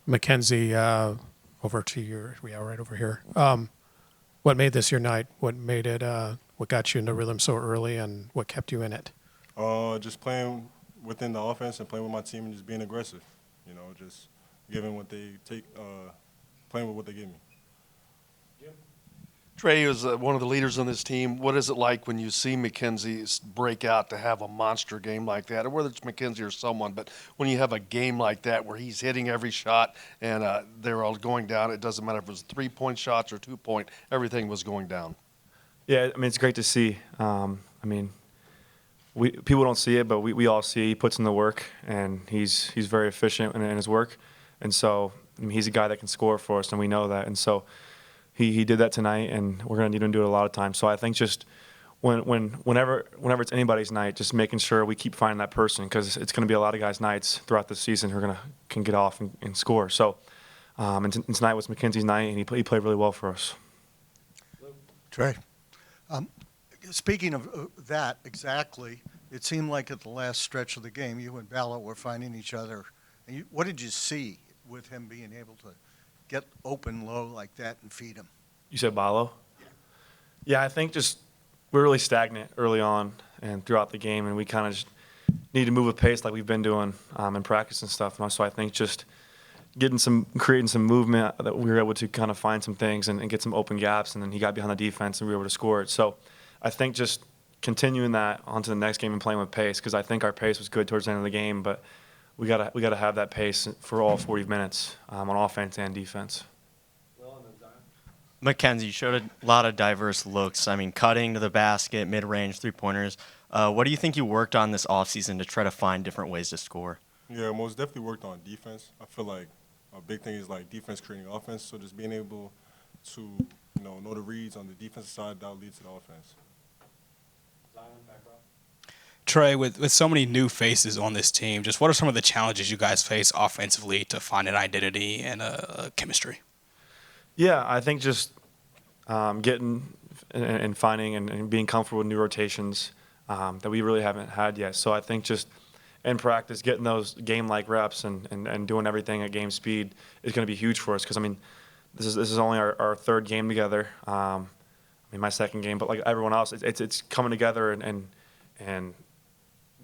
Mackenzie, over to your, we are right over here. What made this your night? What made it, what got you into rhythm so early and what kept you in it? Just playing within the offense and playing with my team and just being aggressive. Just giving what they take, playing with what they give me. Trey is one of the leaders on this team. What is it like when you see Mackenzie break out to have a monster game like that? Or whether it's Mackenzie or someone, but when you have a game like that where he's hitting every shot and they're all going down, it doesn't matter if it was 3-point shots or 2-point, everything was going down. Yeah, I mean, it's great to see. People don't see it, but we all see. He puts in the work, and he's very efficient in his work. And so he's a guy that can score for us, and we know that. And so he did that tonight, and we're going to need him to do it a lot of times. So I think just whenever it's anybody's night, just making sure we keep finding that person, because it's going to be a lot of guys' nights throughout the season who can get off and score. So and tonight was Mackenzie's night, and he played really well for us. Trey. Speaking of that, exactly, it seemed like at the last stretch of the game, you and Ballot were finding each other. And what did you see with him being able to get open low like that and feed him? You said Balo? Yeah, I think just we're really stagnant early on and throughout the game, and we kind of just need to move with pace like we've been doing in practice and stuff. And so I think just creating some movement that we were able to kind of find some things and get some open gaps, and then he got behind the defense and we were able to score it. So I think just continuing that onto the next game and playing with pace, because I think our pace was good towards the end of the game, but we gotta have that pace for all 40 minutes on offense and defense. Mackenzie, you showed a lot of diverse looks. I mean, cutting to the basket, mid-range, three-pointers. What do you think you worked on this offseason to try to find different ways to score? Yeah, most definitely worked on defense. I feel like a big thing is like defense creating offense. So just being able to know the reads on the defensive side that leads to the offense. Trey, with so many new faces on this team, just what are some of the challenges you guys face offensively to find an identity and a chemistry? Yeah, I think just getting and finding and being comfortable with new rotations that we really haven't had yet. So I think just in practice, getting those game-like reps and doing everything at game speed is going to be huge for us, because, I mean, this is only our third game together. My second game, but like everyone else, it's coming together and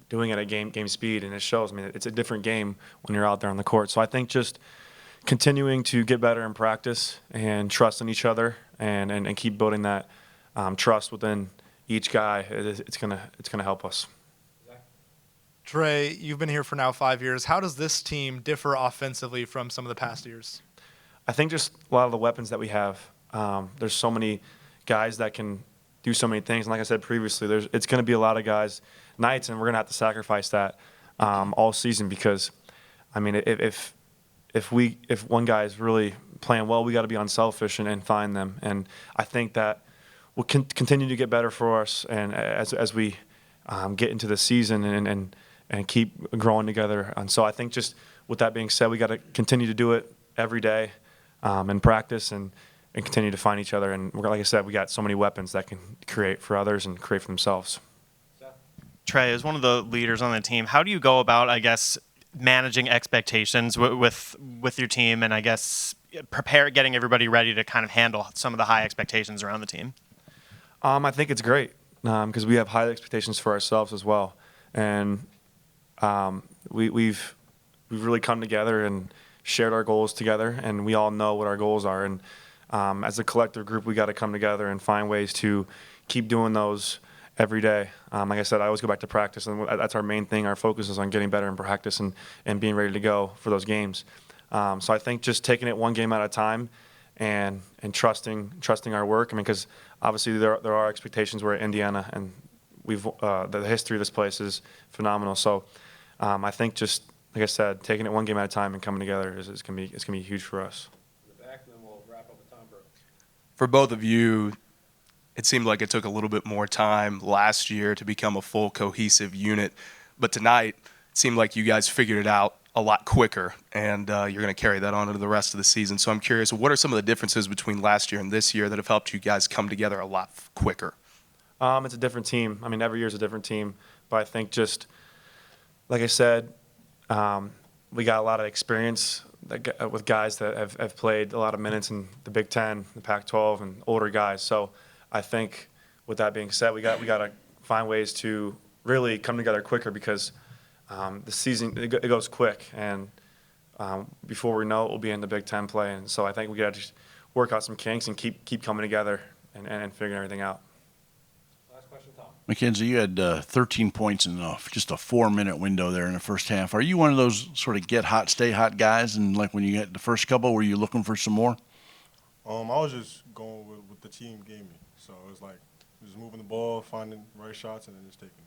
doing it at game speed, and it shows. I mean, it's a different game when you're out there on the court. So I think just continuing to get better in practice and trusting each other and keep building that trust within each guy, it's gonna help us. Trey, you've been here for now 5 years. How does this team differ offensively from some of the past years? I think just a lot of the weapons that we have. There's so many guys that can do so many things. And like I said previously, it's going to be a lot of guys nights, and we're going to have to sacrifice that all season, because, I mean, if one guy is really playing well, we got to be unselfish and find them. And I think that will continue to get better for us, and as we get into the season and keep growing together. And so I think just with that being said, we got to continue to do it every day in practice and continue to find each other. And like I said, we got so many weapons that can create for others and create for themselves. Trey, as one of the leaders on the team, how do you go about, I guess, managing expectations with your team, and I guess getting everybody ready to kind of handle some of the high expectations around the team? I think it's great because we have high expectations for ourselves as well, and we've really come together and shared our goals together, and we all know what our goals are. And as a collective group, we got to come together and find ways to keep doing those every day. Like I said, I always go back to practice, and that's our main thing. Our focus is on getting better in practice and being ready to go for those games. So I think just taking it one game at a time and trusting our work. I mean, because obviously there are expectations. We're at Indiana, and the history of this place is phenomenal. So I think just like I said, taking it one game at a time and coming together is gonna be huge for us. For both of you, it seemed like it took a little bit more time last year to become a full cohesive unit, but tonight it seemed like you guys figured it out a lot quicker, and you're going to carry that on into the rest of the season. So I'm curious, what are some of the differences between last year and this year that have helped you guys come together a lot quicker? It's a different team. I mean, every year is a different team, but I think just like I said, we got a lot of experience with guys that have played a lot of minutes in the Big Ten, the Pac-12, and older guys. So I think with that being said, we got to find ways to really come together quicker because the season it goes quick, and before we know it, we'll be in the Big Ten play. And so I think we got to just work out some kinks and keep coming together and figuring everything out. Mackenzie, you had 13 points in just a 4-minute window there in the first half. Are you one of those sort of get hot, stay hot guys? And like when you get the first couple, were you looking for some more? I was just going with the team gave me. So it was like just moving the ball, finding right shots, and then just taking them.